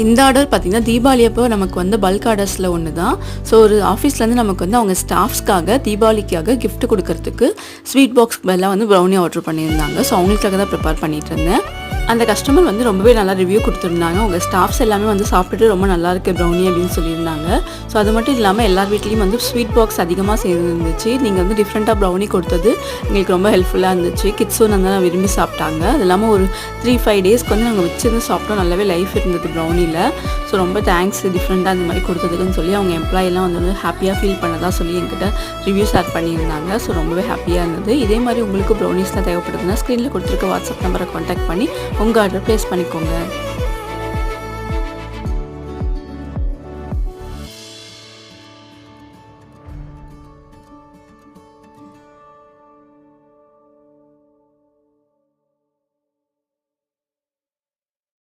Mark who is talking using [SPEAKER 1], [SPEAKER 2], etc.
[SPEAKER 1] இந்த ஆர்டர் பார்த்திங்கன்னா தீபாவளி அப்போ நமக்கு வந்து பல்க் ஆர்டர்ஸில் ஒன்று தான். ஸோ ஒரு ஆஃபீஸ்லேருந்து நமக்கு வந்து அவங்க ஸ்டாஃப்ஸ்க்காக தீபாவளிக்காக கிஃப்ட் கொடுக்கறதுக்கு ஸ்வீட் பாக்ஸ் பதிலாக வந்து ப்ரௌனி ஆர்டர் பண்ணியிருந்தாங்க. ஸோ அவங்களுக்காக தான் ப்ரிப்பேர் பண்ணிகிட்டு இருந்தேன். அந்த கஸ்டமர் வந்து ரொம்பவே நல்லா ரிவ்யூ கொடுத்துருந்தாங்க. உங்கள் ஸ்டாஃப்ஸ் எல்லாமே வந்து சாப்பிட்டுட்டு ரொம்ப நல்லா இருக்குது ப்ரௌனி அப்படின்னு சொல்லியிருந்தாங்க. ஸோ அது மட்டும் இல்லாமல் எல்லார் வீட்லேயும் வந்து ஸ்வீட் பாக்ஸ் அதிகமாக சேர்ந்துருந்துச்சு. நீங்கள் வந்து டிஃப்ரெண்ட்டாக ப்ரௌனி கொடுத்தது எங்களுக்கு ரொம்ப ஹெல்ப்ஃபுல்லாக இருந்துச்சு. கிட்ஸும் நல்லா விரும்பி சாப்பிட்டாங்க. அது இல்லாமல் ஒரு 3-5 டேஸ்க்கு வந்து நாங்கள் வச்சிருந்து சாப்பிட்டோம். நல்லாவே லைஃப் இருந்தது ப்ரௌனியில். ஸோ ரொம்ப தேங்க்ஸ் டிஃப்ரெண்ட்டாக அந்த மாதிரி கொடுத்ததுக்குன்னு சொல்லி அவங்க எம்ப்ளாயெல்லாம் வந்து ஹாப்பியாக ஃபீல் பண்ணதாக சொல்லி என்கிட்ட ரிவ்யூ ஷேர் பண்ணியிருந்தாங்க. ஸோ ரொம்பவே ஹாப்பியாக இருந்தது. இதே மாதிரி உங்களுக்கு ப்ரௌனிஸ்லாம் தேவைப்படுதுன்னா ஸ்க்ரீனில் கொடுத்துருக்க வாட்ஸ்அப் நம்பரை காண்டாக்ட் பண்ணி உங்கள் ஆர்டர் ப்ளேஸ் பண்ணிக்கோங்க.